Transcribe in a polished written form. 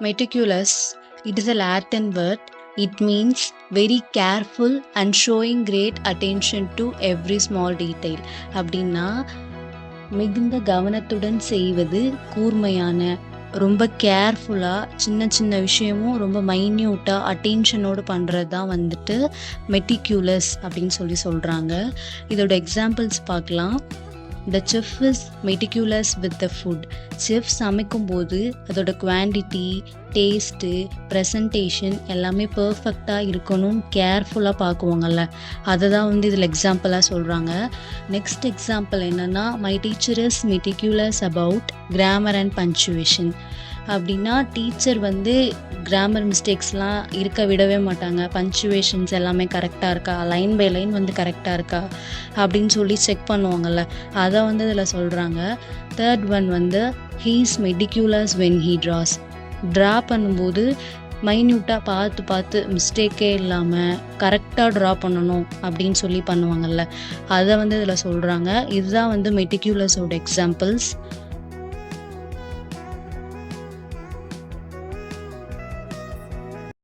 Meticulous, it is a Latin word. It means very careful and showing great attention to every small detail. அப்படின்னா மிகுந்த கவனத்துடன் செய்வது, கூர்மையான, ரொம்ப கேர்ஃபுல்லாக சின்ன சின்ன விஷயமும் ரொம்ப மைன்யூட்டாக அட்டென்ஷனோடு பண்ணுறது தான் வந்துட்டு மெட்டிக்யூலஸ் அப்படின்னு சொல்கிறாங்க. இதோட எக்ஸாம்பிள்ஸ் பார்க்கலாம். The chef is meticulous with the food. Chef சமைக்கும்போது அதோட குவான்டிட்டி, டேஸ்ட்டு, ப்ரெசன்டேஷன் எல்லாமே பர்ஃபெக்டாக இருக்கணும்னு கேர்ஃபுல்லாக பார்க்குவாங்கல்ல, அதை தான் வந்து இதில் எக்ஸாம்பிளாக சொல்கிறாங்க. நெக்ஸ்ட் எக்ஸாம்பிள் என்னென்னா, my teacher is meticulous about grammar and punctuation. அப்படின்னா டீச்சர் வந்து கிராமர் மிஸ்டேக்ஸ்லாம் இருக்க விடவே மாட்டாங்க. பங்க்சுவேஷன்ஸ் எல்லாமே கரெக்டாக இருக்கா, லைன் பை லைன் வந்து கரெக்டாக இருக்கா அப்படின்னு சொல்லி செக் பண்ணுவாங்கள்ல, அதை வந்து இதில் சொல்கிறாங்க. தேர்ட் ஒன் வந்து he is meticulous when he draws. Draw பண்ணும்போது மைன்யூட்டாக பார்த்து மிஸ்டேக்கே இல்லாமல் கரெக்டாக ட்ரா பண்ணணும் அப்படின்னு சொல்லி பண்ணுவாங்கள்ல, அதை வந்து இதில் சொல்கிறாங்க. இதுதான் வந்து மெட்டிக்யூலஸோட எக்ஸாம்பிள்ஸ்.